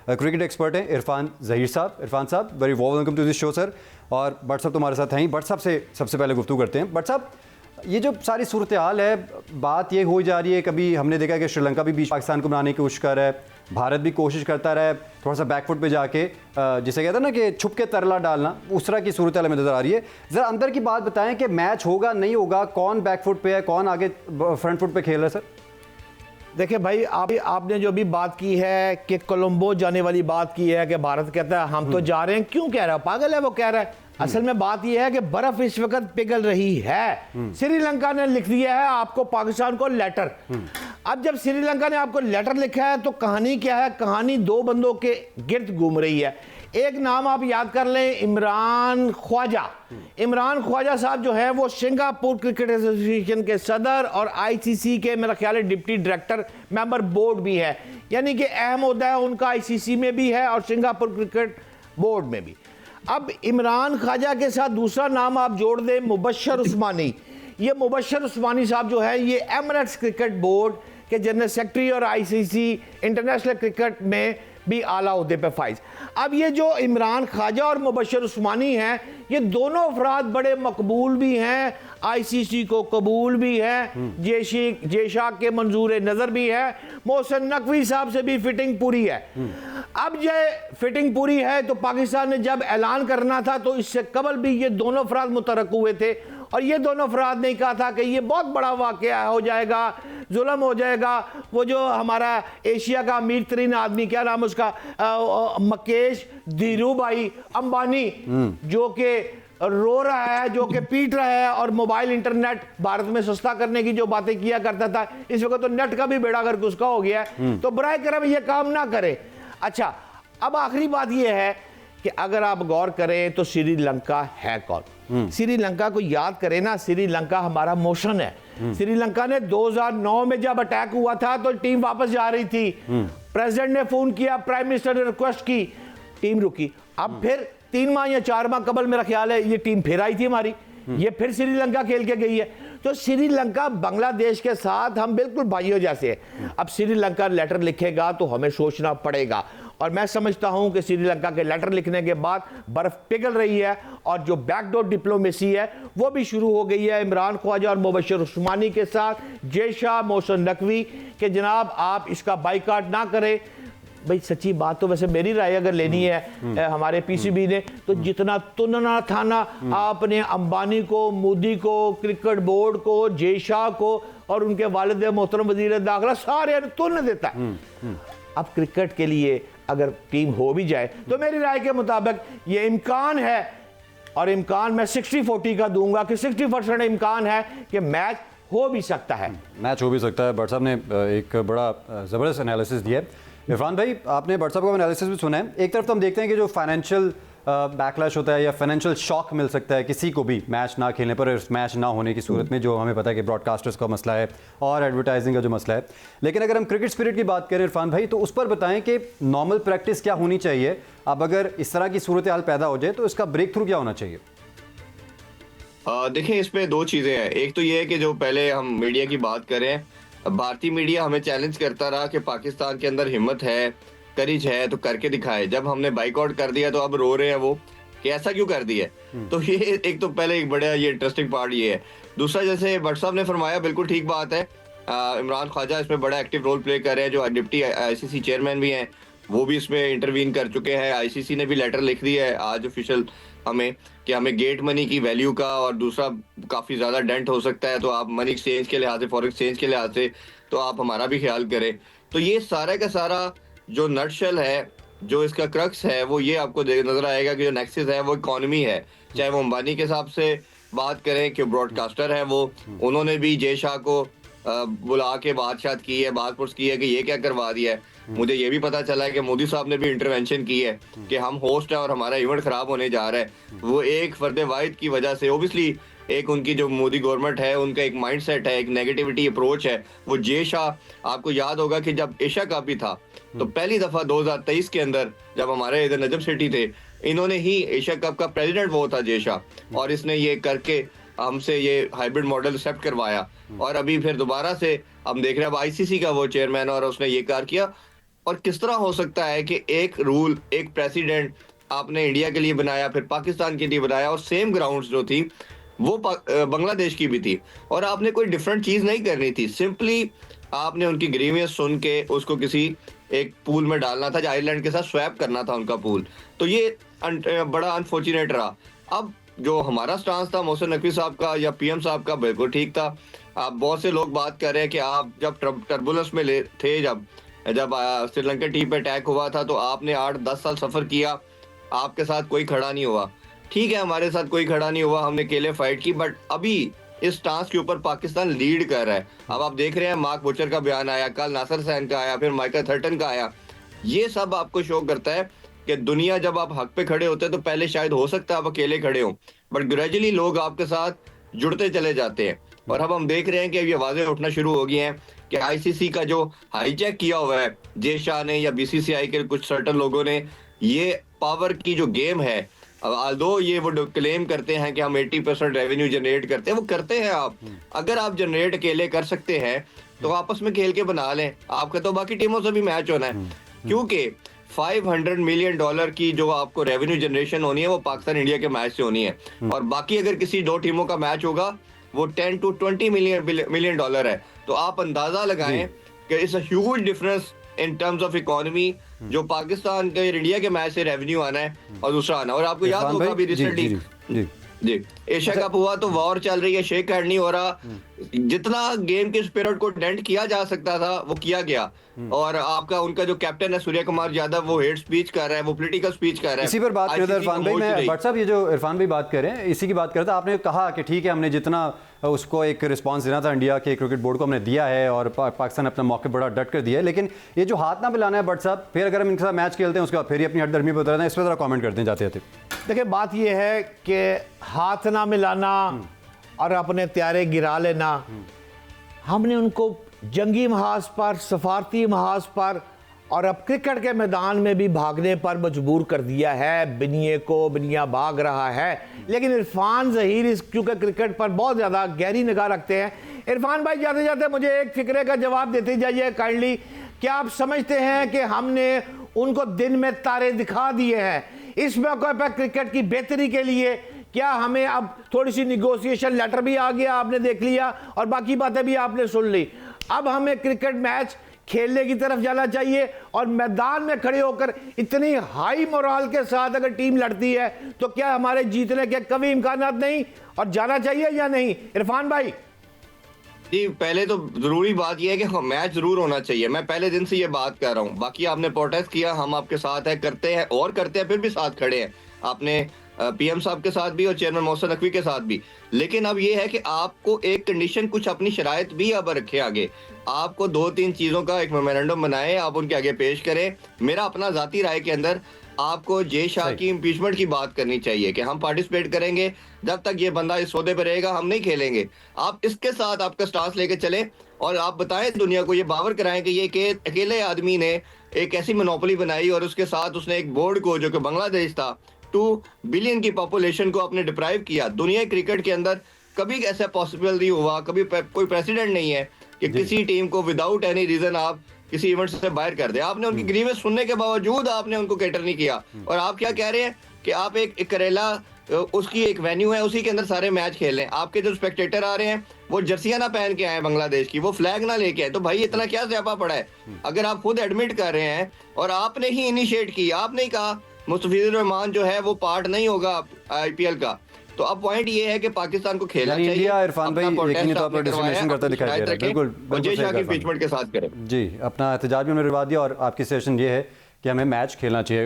Cricket expert हैं इरफान ज़हीर साहब। इरफान साहब, very warm welcome to this show sir. और भट्ट साहब तुम्हारे साथ हैं ही। भट्ट साहब से सबसे पहले गुफ्तगू करते हैं। भट्ट साहब, ये जो सारी सूरत हाल है, बात ये हो जा रही है, कभी हमने देखा कि श्रीलंका भी बीच पाकिस्तान को बनाने की कोशिश कर रहा है, भारत भी कोशिश करता रहा है थोड़ा सा बैकफुट पे जाके, जिसे कहते हैं ना कि छुप के तरला डालना, उस तरह की सूरत हाल में नज़र आ रही है। ज़रा अंदर की बात बताएं कि मैच होगा नहीं होगा, कौन बैकफुट पे है, कौन आगे फ्रंट फुट पे खेल रहा है सर? देखिए भाई, आपने जो भी बात की है कि कोलंबो जाने वाली बात की है कि भारत कहता है हम तो जा रहे हैं, क्यों कह रहा है? पागल है वो, कह रहा है। असल में बात यह है कि बर्फ इस वक्त पिघल रही है। श्रीलंका ने लिख दिया है आपको, पाकिस्तान को लेटर। अब जब श्रीलंका ने आपको लेटर लिखा है तो कहानी क्या है? कहानी दो बंदों के गिर्द घूम रही है। एक नाम आप याद कर लें, इमरान ख्वाजा। इमरान ख्वाजा साहब जो है वो सिंगापुर क्रिकेट एसोसिएशन के सदर और आईसीसी के मेरा ख्याल है डिप्टी डायरेक्टर मेंबर बोर्ड भी है, यानी कि अहम ओहदा है उनका, आईसीसी में भी है और सिंगापुर क्रिकेट बोर्ड में भी। अब इमरान ख्वाजा के साथ दूसरा नाम आप जोड़ दें, मुबशर उस्मानी। ये मुबशर उस्मानी साहब जो है ये एमिरेट्स क्रिकेट बोर्ड के जनरल सेक्रेटरी और आईसीसी इंटरनेशनल क्रिकेट में भी आला ओहदे पे फाइज। अब ये जो इमरान ख्वाजा और मुबशर उस्मानी हैं, ये दोनों अफराद बड़े मकबूल भी हैं, आईसीसी को कबूल भी है, जेशा के मंजूर नज़र भी है, मोहसिन नकवी साहब से भी फिटिंग पूरी है। अब ये फिटिंग पूरी है तो पाकिस्तान ने जब ऐलान करना था तो इससे कबल भी ये दोनों अफराद मुतरक हुए थे और ये दोनों अफराद ने कहा था कि ये बहुत बड़ा वाक़या हो जाएगा, जुल्म हो जाएगा। वो जो हमारा एशिया का अमीर तरीन आदमी, क्या नाम उसका, मुकेश धीरू भाई अंबानी, जो कि रो रहा है, जो कि पीट रहा है और मोबाइल इंटरनेट भारत में सस्ता करने की जो बातें किया करता था, इस वक्त तो नेट का भी बेड़ा गर्क उसका हो गया है। तो बराए करम ये काम ना करे। अच्छा, अब आखिरी बात ये है कि अगर आप गौर करें तो श्रीलंका है कौन? श्रीलंका को याद करें ना, श्रीलंका हमारा मोशन है। श्रीलंका ने 2009 में जब अटैक हुआ था तो टीम वापस जा रही थी, प्रेसिडेंट ने फोन किया, प्राइम मिनिस्टर ने रिक्वेस्ट की, टीम रुकी। अब फिर 3 माह या 4 माह कबल मेरा ख्याल है ये टीम फिर आई थी हमारी, ये फिर श्रीलंका खेल के गई है। तो श्रीलंका बांग्लादेश के साथ हम बिल्कुल भाइयों जैसे हैं। अब श्रीलंका लेटर लिखेगा तो हमें सोचना पड़ेगा, और मैं समझता हूं कि श्रीलंका के लेटर लिखने के बाद बर्फ पिघल रही है और जो बैकडोर डिप्लोमेसी है वो भी शुरू हो गई है इमरान ख्वाजा और मुबशर उस्मानी के साथ, जेशा, मोहसिन नकवी, कि जनाब आप इसका बाइकाट ना करें। भाई सच्ची बात तो वैसे मेरी राय अगर लेनी है हमारे पीसीबी ने, तो जितना तुनना था ना आपने अंबानी को, मोदी को, क्रिकेट बोर्ड को, जेशा को और उनके वालिद मोहतरम वजीर दाखिला सारे तुन देता है। अब क्रिकेट के लिए अगर टीम हो भी जाए तो मेरी राय के मुताबिक ये इम्कान है, और इम्कान मैं 60-40 का दूंगा कि 60% इम्कान है कि मैच हो भी सकता है। मैच हो भी सकता है। भट्ट साहब ने एक बड़ा ज़बरदस्त एनालिसिस दिया है। इरफान भाई, आपने भट्ट साहब का एनालिसिस भी सुना है। एक तरफ तो हम देखते हैं कि जो फाइनेंशियल बैकलैश होता है या फाइनेंशियल शॉक मिल सकता है किसी को भी मैच ना खेलने पर, मैच ना होने की सूरत में, जो हमें पता है कि ब्रॉडकास्टर्स का मसला है और एडवर्टाइजिंग का जो मसला है। लेकिन अगर हम क्रिकेट स्पिरिट की बात करें इरफान भाई, तो उस पर बताएं कि नॉर्मल प्रैक्टिस क्या होनी चाहिए। अब अगर इस तरह की सूरत हाल पैदा हो जाए तो इसका ब्रेक थ्रू क्या होना चाहिए? देखिए, इसमें 2 चीज़ें हैं। एक तो ये है कि जो पहले हम मीडिया की बात करें, भारतीय मीडिया हमें चैलेंज करता रहा कि पाकिस्तान के अंदर हिम्मत है, करेज है तो करके दिखाए। जब हमने बाइकआउट कर दिया तो अब रो रहे हैं वो कि ऐसा क्यों कर दिया। तो ये एक तो पहले एक बड़ा ये इंटरेस्टिंग पार्ट ये है। दूसरा, जैसे भट्ट साहब ने फरमाया, बिल्कुल ठीक बात है, इमरान ख्वाजा इसमें बड़ा एक्टिव रोल प्ले कर रहे हैं। जो डिप्टी आईसीसी चेयरमैन भी हैं वो भी इसमें इंटरवीन कर चुके हैं। आईसीसी ने भी लेटर लिख दिया है आज ऑफिशियल हमें कि हमें गेट मनी की वैल्यू का और दूसरा काफ़ी ज़्यादा डेंट हो सकता है, तो आप मनी एक्सचेंज के लिहाज से, फॉरेन एक्सचेंज के लिहाज से तो आप हमारा भी ख्याल करें। तो ये सारा का सारा जो नटशेल है, जो इसका क्रक्स है, वो ये आपको नजर आएगा कि जो नेक्सस है वो इकोनॉमी है। चाहे वो अंबानी के हिसाब से बात करें कि ब्रॉडकास्टर है वो, उन्होंने भी जेशा को बुला के बात की है, बात पुछ की है कि ये क्या करवा दिया है। मुझे ये भी पता चला है कि मोदी साहब ने भी इंटरवेंशन की है कि हम होस्ट है और हमारा इवेंट खराब होने जा रहा है। वो एक फर्द वाहिद की वजह से, ओबियसली एक उनकी जो मोदी गवर्नमेंट है उनका एक माइंडसेट है, एक नेगेटिविटी अप्रोच है। वो जेशा, आपको याद होगा कि जब एशिया कप भी था तो पहली दफा 2023 के अंदर जब हमारे इधर नजम सिटी थे, इन्होंने ही एशिया कप का प्रेसिडेंट वो था जेशा, और इसने ये करके हमसे ये हाइब्रिड मॉडल एक्सेप्ट करवाया। और अभी फिर दोबारा से हम देख रहे हैं अब आईसीसी का वो चेयरमैन, और उसने ये कार्य किया। और किस तरह हो सकता है कि एक रूल, एक प्रेसिडेंट आपने इंडिया के लिए बनाया, फिर पाकिस्तान के लिए बनाया, और सेम ग्राउंड्स जो थी वो बांग्लादेश की भी थी, और आपने कोई डिफरेंट चीज नहीं करनी थी। सिंपली आपने उनकी ग्रीवियंस सुन के उसको किसी एक पूल में डालना था, आयरलैंड के साथ स्वैप करना था उनका पूल। तो ये बड़ा अनफॉर्चुनेट रहा। अब जो हमारा स्टांस था मोहसिन नकवी साहब का या पीएम साहब का, बिल्कुल ठीक था। आप बहुत से लोग बात कर रहे हैं कि आप जब टर्बुलेंस में थे, जब श्रीलंका टीम पे अटैक हुआ था, तो आपने 8-10 साल सफर किया, आपके साथ कोई खड़ा नहीं हुआ। ठीक है, हमारे साथ कोई खड़ा नहीं हुआ, हमने अकेले फाइट की, बट अभी इस टास्क के ऊपर पाकिस्तान लीड कर रहा है। अब आप देख रहे हैं मार्क बुचर का बयान आया, कल नासिर हुसैन का आया, फिर माइकल थर्टन का आया। ये सब आपको शो करता है कि दुनिया जब आप हक पे खड़े होते हैं तो पहले शायद हो सकता है आप अकेले खड़े हो, बट ग्रेजुअली लोग आपके साथ जुड़ते चले जाते हैं। और अब हम देख रहे हैं कि अब ये आवाजें उठना शुरू हो गई हैं कि आईसीसी का जो हाईजैक किया हुआ है जे शाह ने या बीसीसीआई के कुछ सर्टन लोगों ने, ये पावर की जो गेम है, दो ये वो क्लेम करते हैं कि हम 80% रेवेन्यू जनरेट करते हैं, वो करते हैं आप। अगर आप जनरेट अकेले कर सकते हैं तो आपस में खेल के बना लें, आपका तो बाकी टीमों से भी मैच होना है। क्योंकि $500 मिलियन की जो आपको रेवेन्यू जनरेशन होनी है वो पाकिस्तान इंडिया के मैच से होनी है, और बाकी अगर किसी दो टीमों का मैच होगा वो 10 to 20 मिलियन डॉलर है। तो आप अंदाजा लगाएं कि it's a huge difference in terms of economy, जो पाकिस्तान के इंडिया के मैच से रेवेन्यू आना है और दूसरा आना। और आपको याद होगा अभी रिसेंटली जी एशिया कप हुआ तो वॉर चल रही है, शेक हैंड नहीं हो रहा, जितना गेम के स्पिरिट को डेंट किया जा सकता था वो किया गया। और आपका उनका जो कैप्टन है सूर्य कुमार यादव, वो हेड स्पीच कर रहा है, वो पॉलिटिकल स्पीच कर रहा है। इसी पर बात कर रहे थे इरफान भाई, मैं व्हाट्सएप ये जो इरफान भाई बात कर रहे हैं इसी की बात कर रहा था। आपने कहा कि ठीक है हमने जितना उसको एक रिस्पांस देना था इंडिया के क्रिकेट बोर्ड को हमने दिया है, और पाकिस्तान अपना मौके बड़ा डट कर दिया है, लेकिन ये जो हाथ ना मिलाना है व्हाट्सएप, फिर अगर हम इनके साथ मैच खेलते हैं उसके बाद फिर ही अपनी हटदर्मी बता रहे हैं, इस पर जरा कमेंट करते हैं जाते जाते। देखिए बात यह है कि हाथ ना मिलाना और अपने त्यारे गिरा लेना, हमने उनको जंगी महाज पर, सफारती महाज पर और अब क्रिकेट के मैदान में भी भागने पर मजबूर कर दिया है। बिनिया भाग रहा है, लेकिन इरफान ज़हीर इस क्योंकि क्रिकेट पर बहुत ज़्यादा गहरी निगाह रखते हैं। इरफान भाई जाते जाते मुझे एक फिक्रे का जवाब देते जाइए काइंडली, क्या आप समझते हैं कि हमने उनको दिन में तारे दिखा दिए हैं? इस मौके पर क्रिकेट की बेहतरी के लिए क्या हमें अब थोड़ी सी निगोशिएशन लेटर भी आ गया, आपने देख लिया, और बाकी बातें भी आपने सुन ली, अब हमें क्रिकेट मैच खेलने की तरफ जाना चाहिए और मैदान में खड़े होकर इतनी हाई मोराल के साथ अगर टीम लड़ती है तो क्या हमारे जीतने के कभी इम्कानात नहीं, और जाना चाहिए या नहीं? इरफान भाई जी, पहले तो जरूरी बात यह है कि मैच जरूर होना चाहिए। मैं पहले दिन से ये बात कर रहा हूँ, बाकी आपने प्रोटेस्ट किया, हम आपके साथ है, करते हैं और करते हैं, फिर भी साथ खड़े हैं। आपने पीएम साहब के साथ भी और चेयरमैन मोहसिन नकवी के साथ भी। लेकिन अब ये है कि आपको एक कंडीशन, कुछ अपनी शराइत भी अब रखे आगे। आपको 2-3 चीजों का एक मेमोरेंडम बनाए, आप उनके आगे पेश करें। मेरा अपना जाती राय के अंदर आपको जे शाह की इम्पीचमेंट की बात करनी चाहिए कि हम पार्टिसिपेट करेंगे, जब तक ये बंदा इस सौदे पे रहेगा हम नहीं खेलेंगे। आप इसके साथ आपका स्टांस लेके चले और आप बताएं दुनिया को, ये बावर कराएं कि ये अकेले आदमी ने एक ऐसी मोनोपोली बनाई और उसके साथ उसने एक बोर्ड को, जो कि बांग्लादेश था, 2 बिलियन की पॉपुलेशन को आपने डिप्राइव किया। दुनिया क्रिकेट के अंदर कभी ऐसा पॉसिबल नहीं हुआ, कभी कोई प्रेसिडेंट नहीं है कि किसी टीम को विदाउट एनी रीजन आप किसी इवेंट से बाहर कर दे। आपने उनकी ग्रीवेंस सुनने के बावजूद आपने उनको कैटर नहीं किया, और आप क्या कह रहे हैं कि आप एक करेला, उसकी एक वेन्यू है, उसी के अंदर सारे मैच खेल रहे हैं। आपके जो स्पेक्टेटर आ रहे हैं वो जर्सियां ना पहन के आए बांग्लादेश की, वो फ्लैग ना लेके आए। तो भाई इतना क्या स्यापा पड़ा है? अगर आप खुद एडमिट कर रहे हैं और आपने ही इनिशिएट किया, आपने ही कहा मुस्तफिजुर रहमान जो है वो पार्ट नहीं होगा आईपीएल का, तो अब पॉइंट ये है कि पाकिस्तान को खेलना चाहिए। इंडिया इरफान भाई यकीनी तौर पर डिस्क्रिमिनेशन करता दिखाई दे रहा है। बिल्कुल जे शाह की इम्पीचमेंट के साथ करें जी, अपना एहतजाज भी हमने करवा दिया, और आपकी सजेशन ये है कि हमें मैच खेलना चाहिए।